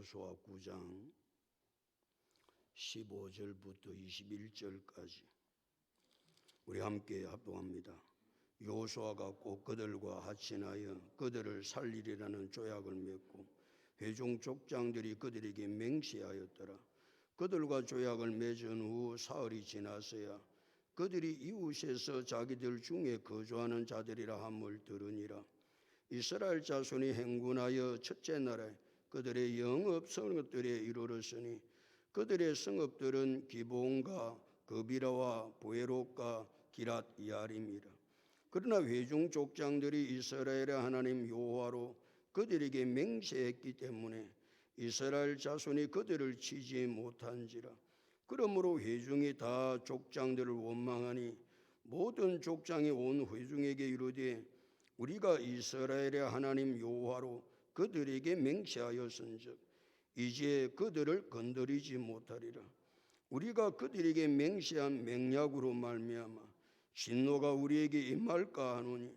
여호수아 9장 15절부터 21절까지 우리 함께 합독합니다. 여호수아가 꼭 그들과 합친하여 그들을 살리리라는 조약을 맺고 회중 족장들이 그들에게 맹세하였더라. 그들과 조약을 맺은 후 사흘이 지나서야 그들이 이웃에서 자기들 중에 거주하는 자들이라 함을 들으니라. 이스라엘 자손이 행군하여 첫째 날에 그들의 영업 성읍들에 이르렀으니 그들의 성읍들은 기브온과 그비라와 보에롯과 기랏 야림이라. 그러나 회중 족장들이 이스라엘의 하나님 여호와로 그들에게 맹세했기 때문에 이스라엘 자손이 그들을 치지 못한지라. 그러므로 회중이 다 족장들을 원망하니 모든 족장이 온 회중에게 이르되 우리가 이스라엘의 하나님 여호와로 그들에게 맹세하였은즉 이제 그들을 건드리지 못하리라. 우리가 그들에게 맹세한 맹약으로 말미암아 진노가 우리에게 임할까 하노니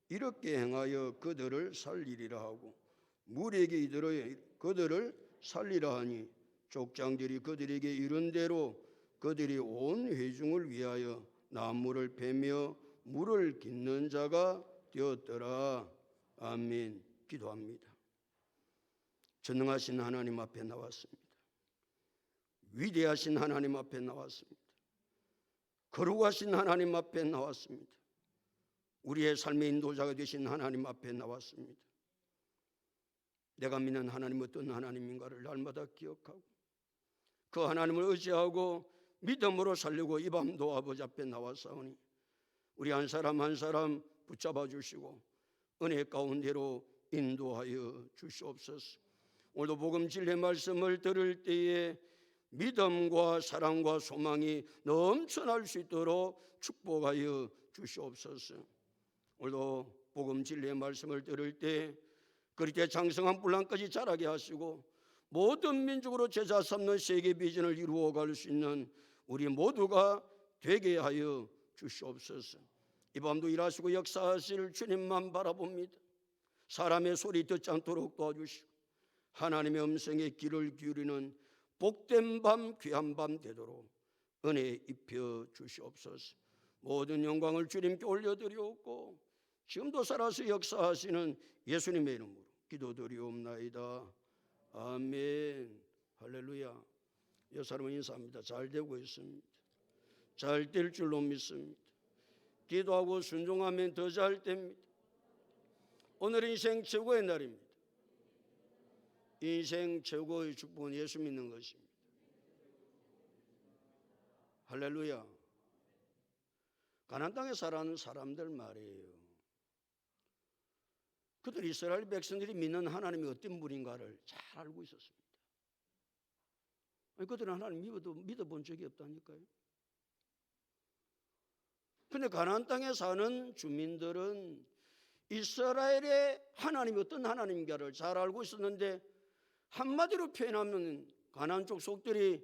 이렇게 행하여 그들을 살리리라 하고 물에게 이르러 그들을 살리라 하니 족장들이 그들에게 이른 대로 그들이 온 회중을 위하여 나무를 베며 물을 깃는 자가 되었더라. 아멘. 기도합니다. 전능하신 하나님 앞에 나왔습니다. 위대하신 하나님 앞에 나왔습니다. 거룩하신 하나님 앞에 나왔습니다. 우리의 삶의 인도자가 되신 하나님 앞에 나왔습니다. 내가 믿는 하나님 어떤 하나님인가를 날마다 기억하고 그 하나님을 의지하고 믿음으로 살려고 이 밤도 아버지 앞에 나왔사오니 우리 한 사람 한 사람 붙잡아 주시고 은혜 가운데로 인도하여 주시옵소서. 오늘도 복음 진리의 말씀을 들을 때에 믿음과 사랑과 소망이 넘쳐날 수 있도록 축복하여 주시옵소서. 오늘도 복음 진리의 말씀을 들을 때 그리스도의 장성한 분량까지 자라게 하시고 모든 민족으로 제자 삼는 세계 비전을 이루어갈 수 있는 우리 모두가 되게 하여 주시옵소서. 이 밤도 일하시고 역사하실 주님만 바라봅니다. 사람의 소리 듣지 않도록 도와주시고 하나님의 음성에 귀를 기울이는 복된 밤 귀한 밤 되도록 은혜 입혀 주시옵소서. 모든 영광을 주님께 올려드리옵고 지금도 살아서 역사하시는 예수님의 이름으로 기도드리옵나이다. 아멘. 할렐루야. 이 사람은 인사합니다. 잘 되고 있습니다. 잘 될 줄로 믿습니다. 기도하고 순종하면 더 잘 됩니다. 오늘 인생 최고의 날입니다. 인생 최고의 축복은 예수 믿는 것입니다. 할렐루야. 가나안 땅에 살아가는 사람들 말이에요. 그들 이스라엘 백성들이 믿는 하나님이 어떤 분인가를 잘 알고 있었습니다. 아니, 그들은 하나님 믿어본 적이 없다니까요. 그런데 가나안 땅에 사는 주민들은 이스라엘의 하나님이 어떤 하나님인가를 잘 알고 있었는데 한마디로 표현하면 가나안 쪽 속들이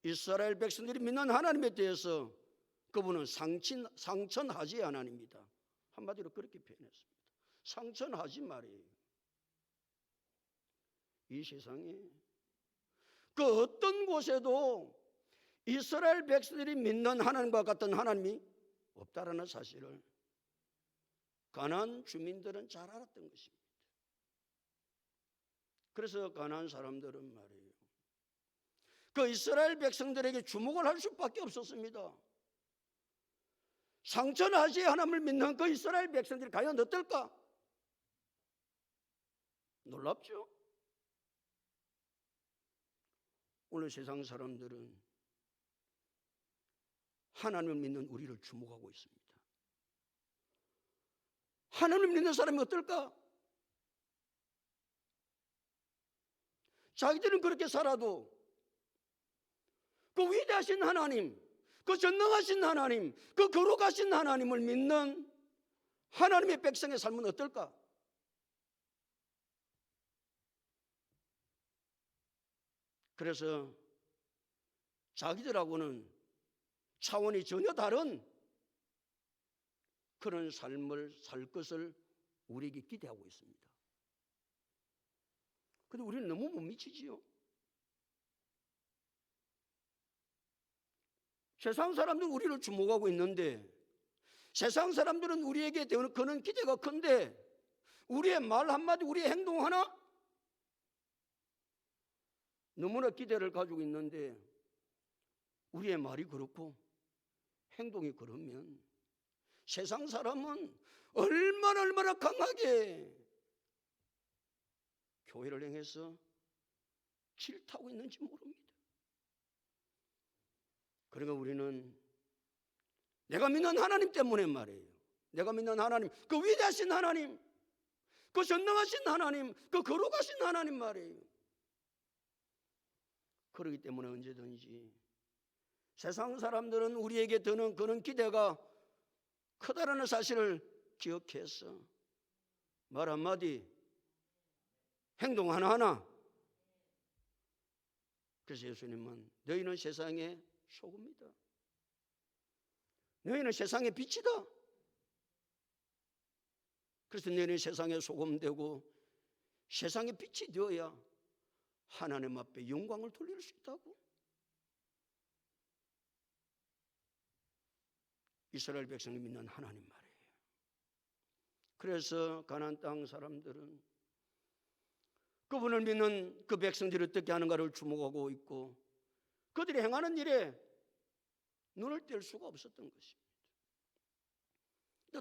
이스라엘 백성들이 믿는 하나님에 대해서 그분은 상천하지 하나님입니다. 한마디로 그렇게 표현했습니다. 상천하지 말이에요. 이 세상에 그 어떤 곳에도 이스라엘 백성들이 믿는 하나님과 같은 하나님이 없다라는 사실을 가나안 주민들은 잘 알았던 것입니다. 그래서 가나안 사람들은 말이에요, 그 이스라엘 백성들에게 주목을 할 수밖에 없었습니다. 상천하지 하나님을 믿는 그 이스라엘 백성들이 과연 어떨까? 놀랍죠? 오늘 세상 사람들은 하나님을 믿는 우리를 주목하고 있습니다. 하나님을 믿는 사람이 어떨까? 자기들은 그렇게 살아도 그 위대하신 하나님, 그 전능하신 하나님, 그 거룩하신 하나님을 믿는 하나님의 백성의 삶은 어떨까? 그래서 자기들하고는 차원이 전혀 다른 그런 삶을 살 것을 우리에게 기대하고 있습니다. 근데 우리는 너무 못 미치지요. 세상 사람들은 우리를 주목하고 있는데, 세상 사람들은 우리에게 거는 기대가 큰데, 우리의 말 한마디, 우리의 행동 하나 너무나 기대를 가지고 있는데, 우리의 말이 그렇고 행동이 그러면 세상 사람은 얼마나 강하게 교회를 향해서 질타하고 있는지 모릅니다. 그러니까 우리는 내가 믿는 하나님 때문에 말이에요. 내가 믿는 하나님, 그 위대하신 하나님, 그 전능하신 하나님, 그 거룩하신 하나님 말이에요. 그렇기 때문에 언제든지 세상 사람들은 우리에게 드는 그런 기대가 크다라는 사실을 기억해서 말 한마디, 행동 하나하나. 그래서 예수님은 너희는 세상의 소금이다. 너희는 세상의 빛이다. 그래서 너희는 세상의 소금 되고 세상의 빛이 되어야 하나님 앞에 영광을 돌릴 수 있다고. 이스라엘 백성이 믿는 하나님 말이에요. 그래서 가나안 땅 사람들은 그분을 믿는 그 백성들이 어떻게 하는가를 주목하고 있고, 그들이 행하는 일에 눈을 뗄 수가 없었던 것입니다.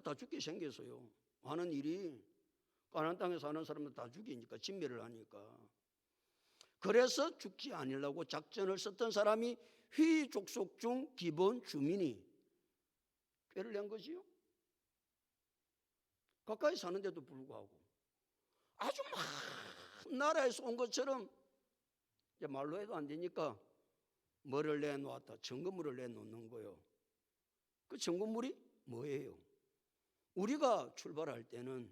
다 죽게 생겨서요. 하는 일이 가나안 땅에 사는 사람들 다 죽이니까, 진멸을 하니까. 그래서 죽지 않으려고 작전을 썼던 사람이 휘 족속 중 기본 주민이 꾀를 낸 거지요. 가까이 사는데도 불구하고 아주 막 나라에서 온 것처럼, 이제 말로 해도 안 되니까 뭐를 내놓았다, 증거물을 내놓는 거예요. 그 증거물이 뭐예요? 우리가 출발할 때는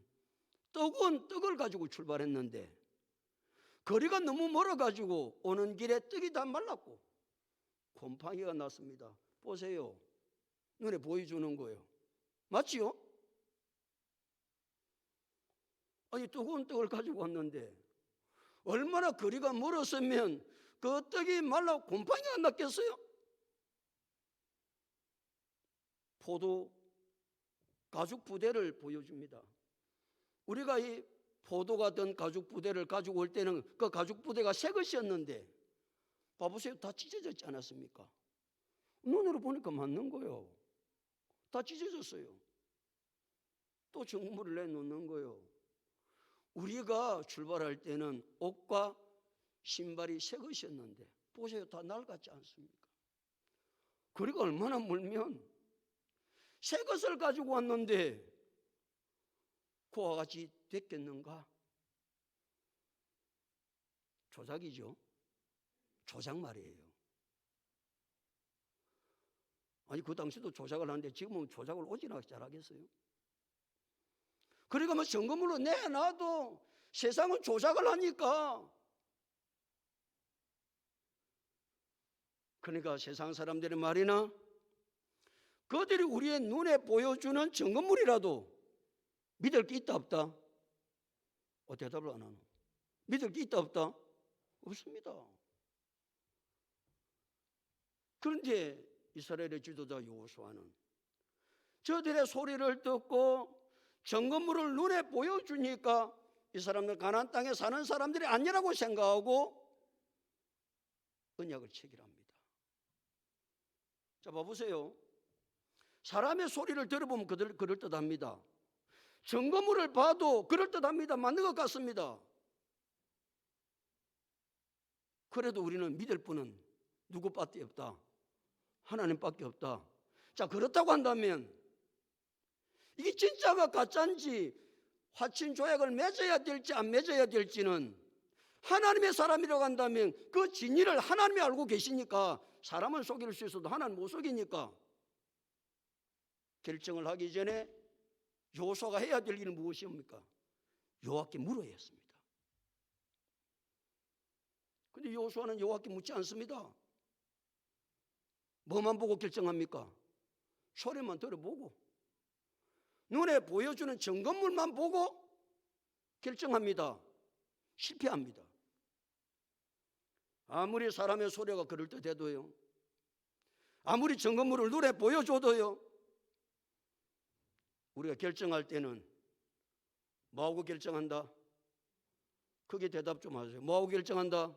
뜨거운 떡을 가지고 출발했는데 거리가 너무 멀어가지고 오는 길에 떡이 다 말랐고 곰팡이가 났습니다. 보세요. 눈에 보여주는 거예요. 맞지요? 아니, 뜨거운 떡을 가지고 왔는데 얼마나 거리가 멀었으면 그 떡이 말라 곰팡이가 났겠어요? 포도 가죽 부대를 보여줍니다. 우리가 이 포도가 든 가죽 부대를 가지고 올 때는 그 가죽 부대가 새 것이었는데, 봐보세요. 다 찢어졌지 않았습니까? 눈으로 보니까 맞는 거예요. 다 찢어졌어요. 또 증거물을 내놓는 거예요. 우리가 출발할 때는 옷과 신발이 새 것이었는데 보세요. 다 낡았지 않습니까? 그리고 얼마나 멀면 새 것을 가지고 왔는데 그와 같이 됐겠는가? 조작이죠. 조작 말이에요. 아니, 그 당시도 조작을 하는데 지금은 조작을 오지나 잘하겠어요? 그러니까 뭐 증거물로 내놔도 세상은 조작을 하니까. 그러니까 세상 사람들의 말이나 그들이 우리의 눈에 보여주는 증거물이라도 믿을 게 있다 없다? 대답을 안 하노? 믿을 게 있다 없다? 없습니다. 그런데 이스라엘의 지도자 여호수아는 저들의 소리를 듣고 증거물을 눈에 보여주니까 이 사람들 가나안 땅에 사는 사람들이 아니라고 생각하고 언약을 체결합니다. 자, 봐보세요. 사람의 소리를 들어보면 그럴듯합니다. 증거물을 봐도 그럴듯합니다. 맞는 것 같습니다. 그래도 우리는 믿을 분은 누구밖에 없다? 하나님밖에 없다. 자, 그렇다고 한다면 이게 진짜가 가짜인지 화친 조약을 맺어야 될지 안 맺어야 될지는 하나님의 사람이라고 한다면 그 진리를 하나님이 알고 계시니까 사람은 속일 수 있어도 하나님 못 속이니까 결정을 하기 전에 여호수아가 해야 될 일은 무엇입니까? 여호와께 물어야 했습니다. 근데 여호수아는 여호와께 묻지 않습니다. 뭐만 보고 결정합니까? 소리만 들어보고 눈에 보여주는 증거물만 보고 결정합니다. 실패합니다. 아무리 사람의 소리가 그럴듯해도요, 아무리 증거물을 눈에 보여줘도요, 우리가 결정할 때는 뭐하고 결정한다? 크게 대답 좀 하세요. 뭐하고 결정한다?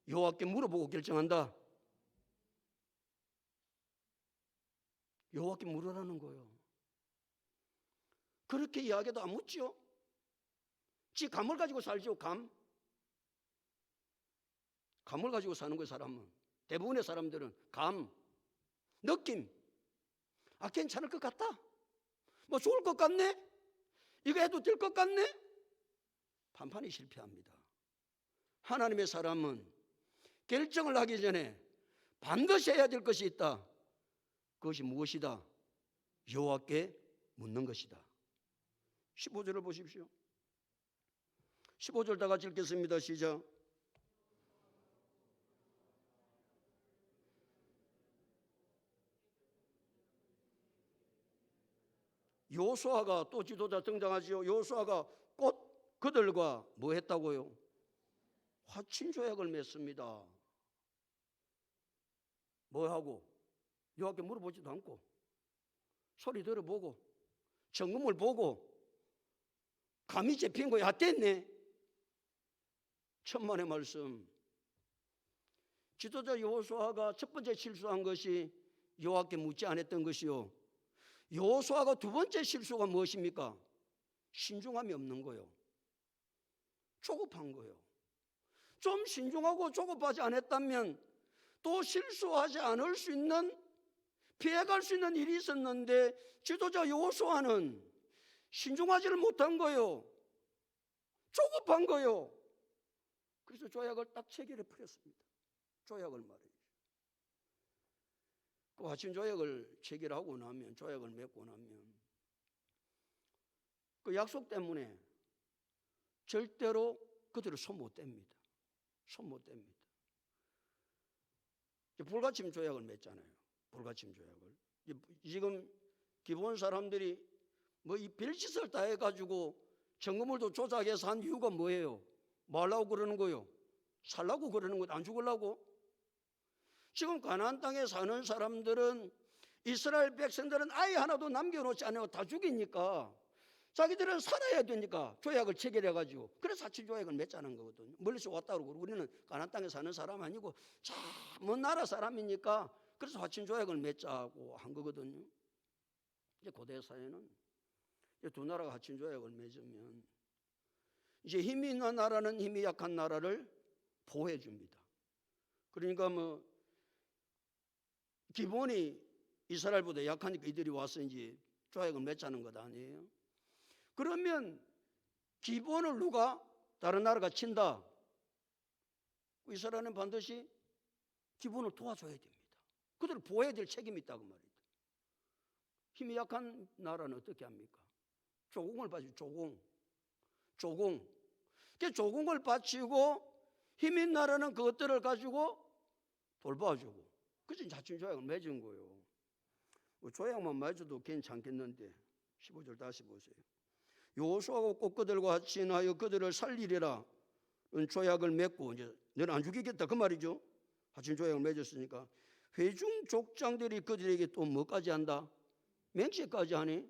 여호와께 물어보고 결정한다. 여호와께 물으라는 거예요. 그렇게 이야기도 안 묻죠. 지 감을 가지고 살죠. 감을 가지고 사는 거예요. 사람은, 대부분의 사람들은 감, 느낌, 아 괜찮을 것 같다, 뭐 좋을 것 같네, 이거 해도 될 것 같네. 판판이 실패합니다. 하나님의 사람은 결정을 하기 전에 반드시 해야 될 것이 있다. 그것이 무엇이다? 여호와께 묻는 것이다. 15절을 보십시오. 15절 다 같이 읽겠습니다. 시작. 여호수아가 또 지도자 등장하지요. 여호수아가 곧 그들과 뭐 했다고요? 화친조약을 맺습니다. 뭐 하고? 여호와께 물어보지도 않고, 소리 들어보고, 점검을 보고, 감이 잡힌 거야. 됐네. 천만의 말씀. 지도자 여호수아가 첫 번째 실수한 것이 여호와께 묻지 않았던 것이요, 여호수아가 두 번째 실수가 무엇입니까? 신중함이 없는 거요. 조급한 거요. 좀 신중하고 조급하지 않았다면 또 실수하지 않을 수 있는, 피해갈 수 있는 일이 있었는데 지도자 여호수아는 신중하지를 못한 거요. 조급한 거요. 그래서 조약을 딱 체결해 버렸습니다. 조약을 말이죠. 그 화친 조약을 체결하고 나면, 조약을 맺고 나면 그 약속 때문에 절대로 그들을 손 못 댑니다. 손 못 댑니다. 불가침 조약을 맺잖아요. 불가침 조약을. 지금 기본 사람들이 뭐 이 별짓을 다 해가지고 정금을도 조작해서 한 이유가 뭐예요? 뭐 하려고 그러는 거요? 살라고 그러는 거예요? 안 죽으려고? 지금 가나안 땅에 사는 사람들은, 이스라엘 백성들은 아예 하나도 남겨놓지 않아요. 다 죽이니까 자기들은 살아야 되니까 조약을 체결해가지고, 그래서 화친 조약을 맺자는 거거든요. 멀리서 왔다 그러고, 우리는 가나안 땅에 사는 사람 아니고 저 먼 나라 사람이니까 그래서 화친 조약을 맺자고 한 거거든요. 이제 고대 사회는 두 나라가 화친 조약을 맺으면 이제 힘이 있는 나라는 힘이 약한 나라를 보호해 줍니다. 그러니까 뭐 기본이 이스라엘보다 약하니까 이들이 와서 이제 조약을 맺자는 것 아니에요? 그러면 기본을 누가, 다른 나라가 친다, 이스라엘은 반드시 기본을 도와줘야 됩니다. 그들을 보호해야 될 책임이 있다고 말이죠. 힘이 약한 나라는 어떻게 합니까? 조공을 바치고, 조공. 조공을 바치고 힘 있는 나라는 그것들을 가지고 돌봐주고, 그래서 화친 조약을 맺은 거예요. 뭐 조약만 맺어도 괜찮겠는데 15절 다시 보세요. 여호수아가 꼭 그들과 화친하여 그들을 살리리라 조약을 맺고, 이제 너는 안 죽이겠다 그 말이죠. 화친 조약을 맺었으니까 회중 족장들이 그들에게 또 뭐까지 한다? 맹세까지 하니?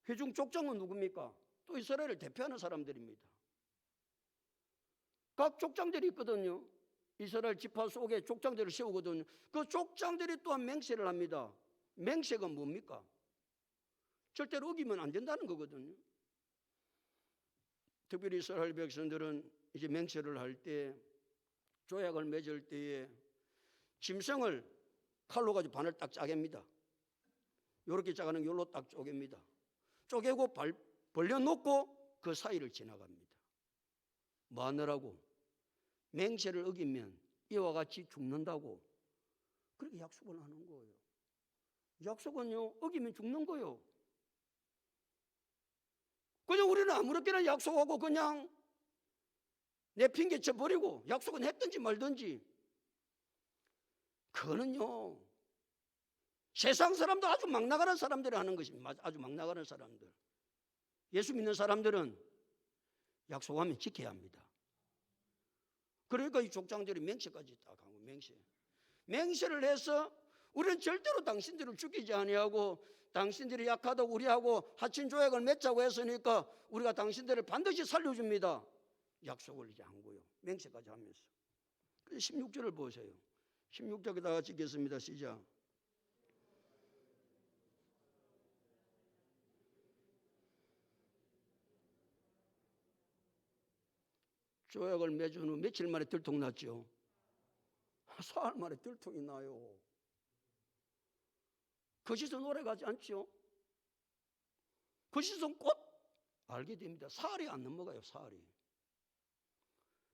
회중 족장은 누굽니까? 또 이스라엘을 대표하는 사람들입니다. 각 족장들이 있거든요. 이스라엘 지파 속에 족장들을 세우거든요. 그 족장들이 또한 맹세를 합니다. 맹세가 뭡니까? 절대로 어기면 안 된다는 거거든요. 특별히 이스라엘 백성들은 이제 맹세를 할 때, 조약을 맺을 때에 짐승을 칼로 가지고 반을 딱 짜갭니다. 이렇게 짜가는 요로 딱 쪼갭니다. 쪼개고 벌려놓고 그 사이를 지나갑니다. 뭐 하느라고? 맹세를 어기면 이와 같이 죽는다고 그렇게 약속을 하는 거예요. 약속은요, 어기면 죽는 거예요. 그냥 우리는 아무렇게나 약속하고 그냥 내 핑계 쳐버리고 약속은 했든지 말든지, 그거는요 세상 사람도 아주 막 나가는 사람들이 하는 것입니다. 아주 막 나가는 사람들. 예수 믿는 사람들은 약속하면 지켜야 합니다. 그러니까 이 족장들이 맹세까지 딱 하고 맹세를 해서 우리는 절대로 당신들을 죽이지 아니하고 당신들이 약하다고 우리하고 하친 조약을 맺자고 했으니까 우리가 당신들을 반드시 살려줍니다. 약속을 이제 한 거예요. 맹세까지 하면서. 16절을 보세요. 16절에 다 같이 읽겠습니다. 시작. 조약을 맺은 후 며칠 만에 들통 났죠. 사흘 만에 들통이 나요. 거짓은 오래 가지 않죠. 거짓은 곧 알게 됩니다. 사흘이 안 넘어가요. 사흘이.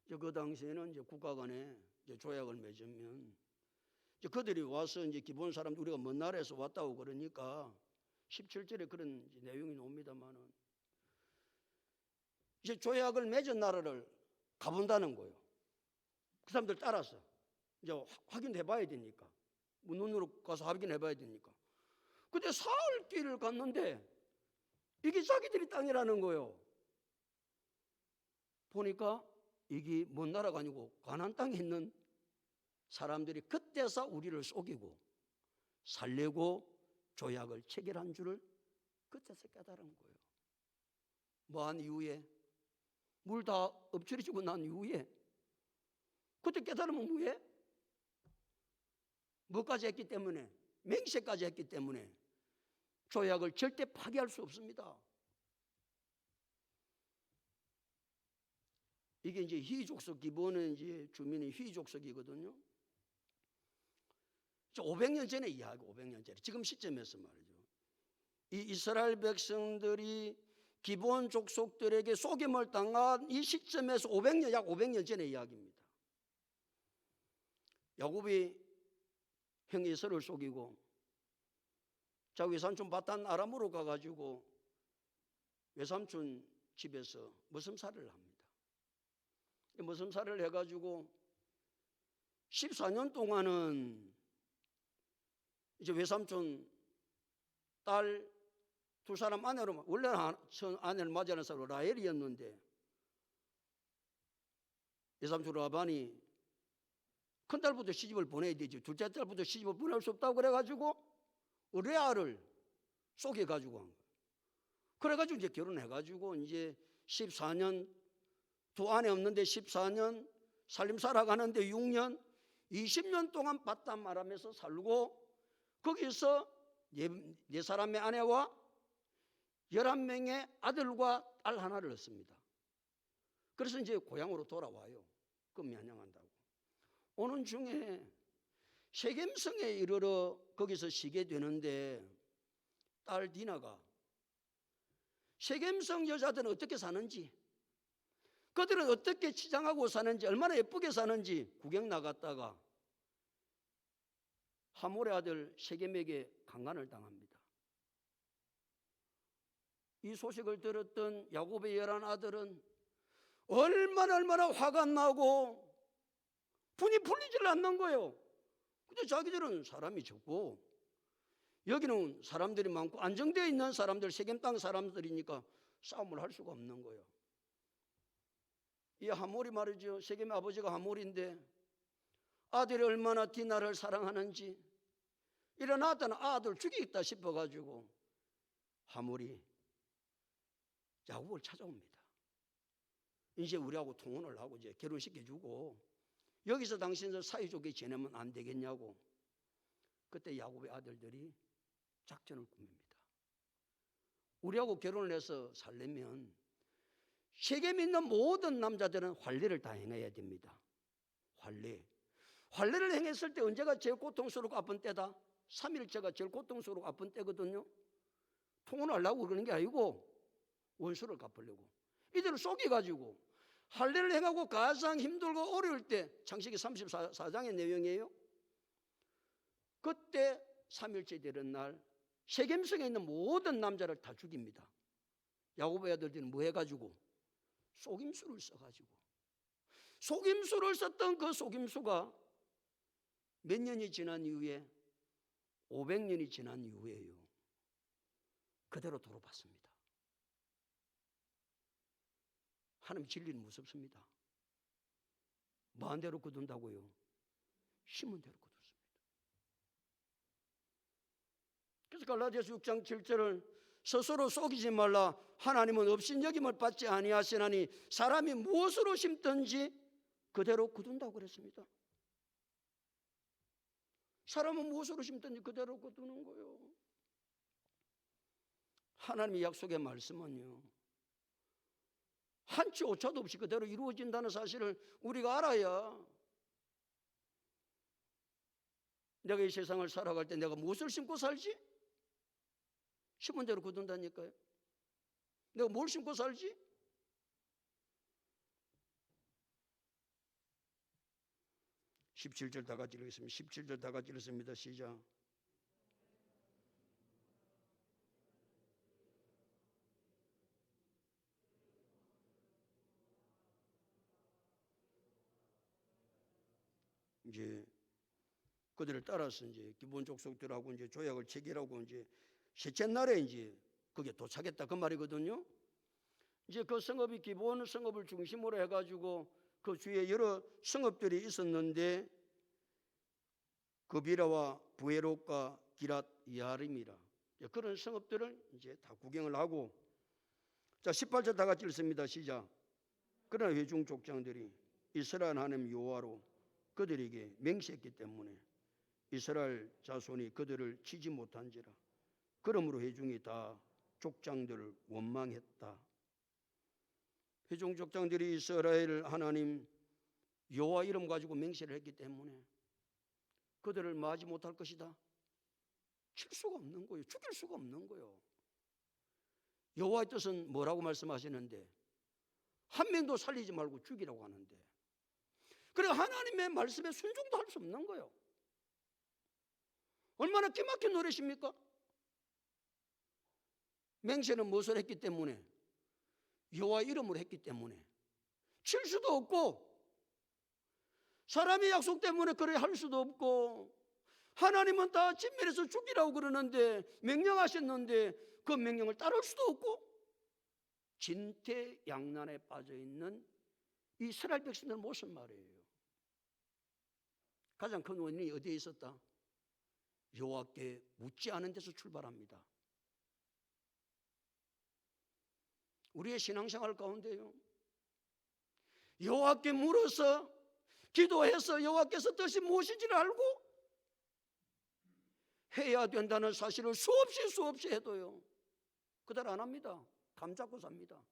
그 당시에는 이제 국가 간에 이제 조약을 맺으면 이제 그들이 와서 이제 기본 사람들 우리가 먼 나라에서 왔다고 그러니까 17절에 그런 내용이 나옵니다만은 이제 조약을 맺은 나라를 가본다는 거예요. 그 사람들 따라서 이제 확인해 봐야 되니까 눈으로 가서 확인해 봐야 되니까. 근데 사흘 길을 갔는데 이게 자기들이 땅이라는 거예요. 보니까 이게 먼 나라가 아니고 가나안 땅에 있는 사람들이 그때서 우리를 속이고 살려고 조약을 체결한 줄을 그때서 깨달은 거예요. 뭐한 이후에 물 다 엎질러지고 난 이후에 그때 깨달으면 뭐해? 뭐까지 했기 때문에 맹세까지 했기 때문에 조약을 절대 파기할 수 없습니다. 이게 이제 희족속 기본은 이제 주민이 희족속이거든요. 500년 전의 이야기, 500년 전에 지금 시점에서 말이죠. 이 이스라엘 백성들이 기본 족속들에게 속임을 당한 이 시점에서 500년, 약 500년 전의 이야기입니다. 야곱이 형 에서를 속이고 자 외삼촌 바단 아람으로 가가지고 외삼촌 집에서 머슴살이를 합니다. 머슴살이를 해가지고 14년 동안은 이제 외삼촌 딸 두 사람 아내로 원래는 아내를 맞이하는 사람은 라헬이었는데 외삼촌 라반이 큰 딸부터 시집을 보내야 되지 둘째 딸부터 시집을 보낼 수 없다고 그래가지고 레아를 속여가지고 한 거예요. 그래가지고 이제 결혼해가지고 이제 14년 두 아내 없는데 14년 살림 살아가는데 6년 20년 동안 바단 아람에서 살고 거기서 네 사람의 아내와 11명의 아들과 딸 하나를 얻습니다. 그래서 이제 고향으로 돌아와요. 그럼 면양한다고. 오는 중에 세겜성에 이르러 거기서 쉬게 되는데 딸 디나가 세겜성 여자들은 어떻게 사는지 그들은 어떻게 치장하고 사는지 얼마나 예쁘게 사는지 구경 나갔다가 하몰의 아들 세겜에게 강간을 당합니다. 이 소식을 들었던 야곱의 11 아들은 얼마나 화가 나고 분이 풀리질 않는 거예요. 근데 자기들은 사람이 적고 여기는 사람들이 많고 안정되어 있는 사람들 세겜 땅 사람들이니까 싸움을 할 수가 없는 거예요. 이 하몰이 말이죠. 세겜의 아버지가 하몰인데 아들이 얼마나 디나를 사랑하는지 일어났다는 아들 죽이겠다 싶어가지고 하몰이 야곱을 찾아옵니다. 이제 우리하고 통혼을 하고 이제 결혼시켜주고 여기서 당신들 사이좋게 지내면 안 되겠냐고. 그때 야곱의 아들들이 작전을 꿉니다. 우리하고 결혼을 해서 살려면 세겜에 있는 모든 남자들은 환례를 다 행해야 됩니다. 환례를 행했을 때 언제가 제일 고통스럽고 아픈 때다? 3일째가 제일 고통스럽고 아픈 때거든요. 통혼을 하려고 그러는 게 아니고 원수를 갚으려고. 이들을 속여가지고 할례를 행하고 가장 힘들고 어려울 때 창세기 34장의 내용이에요. 그때 3일째 되는 날 세겜성에 있는 모든 남자를 다 죽입니다. 야곱의 아들들은 뭐 해가지고? 속임수를 써가지고. 속임수를 썼던 그 속임수가 몇 년이 지난 이후에 500년이 지난 이후에요. 그대로 도로받습니다. 하나님 진리는 무섭습니다. 마음대로 거둔다고요? 심은 대로 거뒀습니다. 그래서 갈라디아서 6장 7절을 스스로 속이지 말라. 하나님은 업신여김을 받지 아니하시나니 사람이 무엇으로 심든지 그대로 거둔다고 그랬습니다. 사람은 무엇으로 심든지 그대로 거두는 거예요. 하나님의 약속의 말씀은요, 한치 오차도 없이 그대로 이루어진다는 사실을 우리가 알아야 내가 이 세상을 살아갈 때 내가 무엇을 심고 살지? 심은 대로 거둔다니까요. 내가 뭘 심고 살지? (17절) 다 같이 읽겠습니다. 17절 다 같이 읽습니다. 시작. 이제 그들을 따라서 이제 기본 족속들하고 이제 조약을 체결하고 이제 셋째 날에 이제 그게 도착했다 그 말이거든요. 이제 그 성읍이 기본 성읍을 중심으로 해가지고 그 주위에 여러 성읍들이 있었는데 그비라와 부에롯과 기랏 야림이라 그런 성읍들을 이제 다 구경을 하고, 자 18절 다 같이 읽습니다. 시작. 그러나 회중 족장들이 이스라엘 하나님 여호와로 그들에게 맹세했기 때문에 이스라엘 자손이 그들을 치지 못한지라. 그러므로 회중이 다 족장들을 원망했다. 회중 족장들이 이스라엘 하나님 여호와 이름 가지고 맹세를 했기 때문에 그들을 마지 못할 것이다. 칠 수가 없는 거예요. 죽일 수가 없는 거예요. 여호와의 뜻은 뭐라고 말씀하시는데 한 명도 살리지 말고 죽이라고 하는데, 그래 하나님의 말씀에 순종도 할 수 없는 거예요. 얼마나 기막힌 노릇입니까? 맹세는 무엇을 했기 때문에? 여호와 이름으로 했기 때문에 칠 수도 없고 사람의 약속 때문에 그래 할 수도 없고, 하나님은 다 진멸해서 죽이라고 그러는데 명령하셨는데 그 명령을 따를 수도 없고, 진퇴양난에 빠져있는 이스라엘 백성들 무슨 말이에요? 가장 큰 원인이 어디에 있었다? 여호와께 묻지 않은 데서 출발합니다. 우리의 신앙생활 가운데요, 여호와께 물어서 기도해서 여호와께서 뜻이 무엇인지를 알고 해야 된다는 사실을 수없이 해도요 그대로 안 합니다. 감 잡고 삽니다.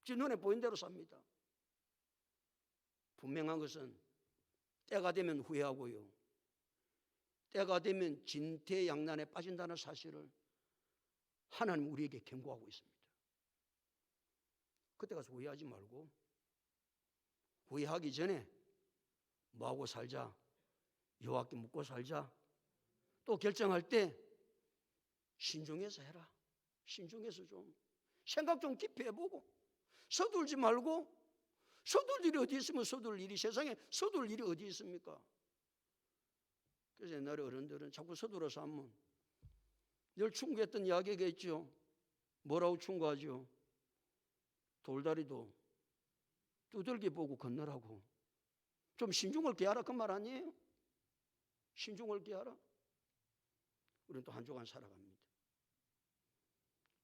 제 눈에 보인 대로 삽니다. 분명한 것은 때가 되면 후회하고요, 때가 되면 진퇴양난에 빠진다는 사실을 하나님 우리에게 경고하고 있습니다. 그때 가서 후회하지 말고 후회하기 전에 뭐하고 살자, 여호와께 묻고 살자, 또 결정할 때 신중해서 해라. 신중해서 좀 생각 좀 깊이 해보고 서둘지 말고, 서둘 일이 어디 있으면 서둘 일이, 세상에 서둘 일이 어디 있습니까? 그래서 옛날에 어른들은 자꾸 서둘러서 하면 늘 충고했던 이야기가 있죠. 뭐라고 충고하죠? 돌다리도 두들겨 보고 건너라고. 좀 신중을 기하라 그 말 아니에요? 신중을 기하라. 우리는 또 한 주간 살아갑니다.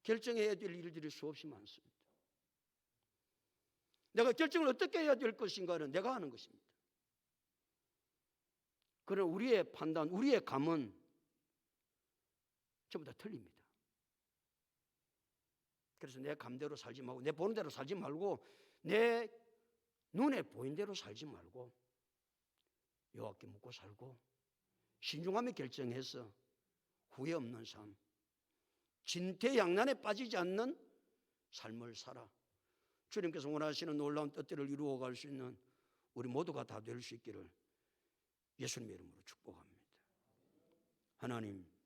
결정해야 될 일들이 수없이 많습니다. 내가 결정을 어떻게 해야 될 것인가는 내가 하는 것입니다. 그러나 우리의 판단, 우리의 감은 전부 다 틀립니다. 그래서 내 감대로 살지 말고, 내 보는 대로 살지 말고, 내 눈에 보인 대로 살지 말고 여호와께 묻고 살고 신중하며 결정해서 후회 없는 삶, 진퇴양난에 빠지지 않는 삶을 살아 주님께서 원하시는 놀라운 뜻들을 이루어갈 수 있는 우리 모두가 다 될 수 있기를 예수님의 이름으로 축복합니다. 하나님,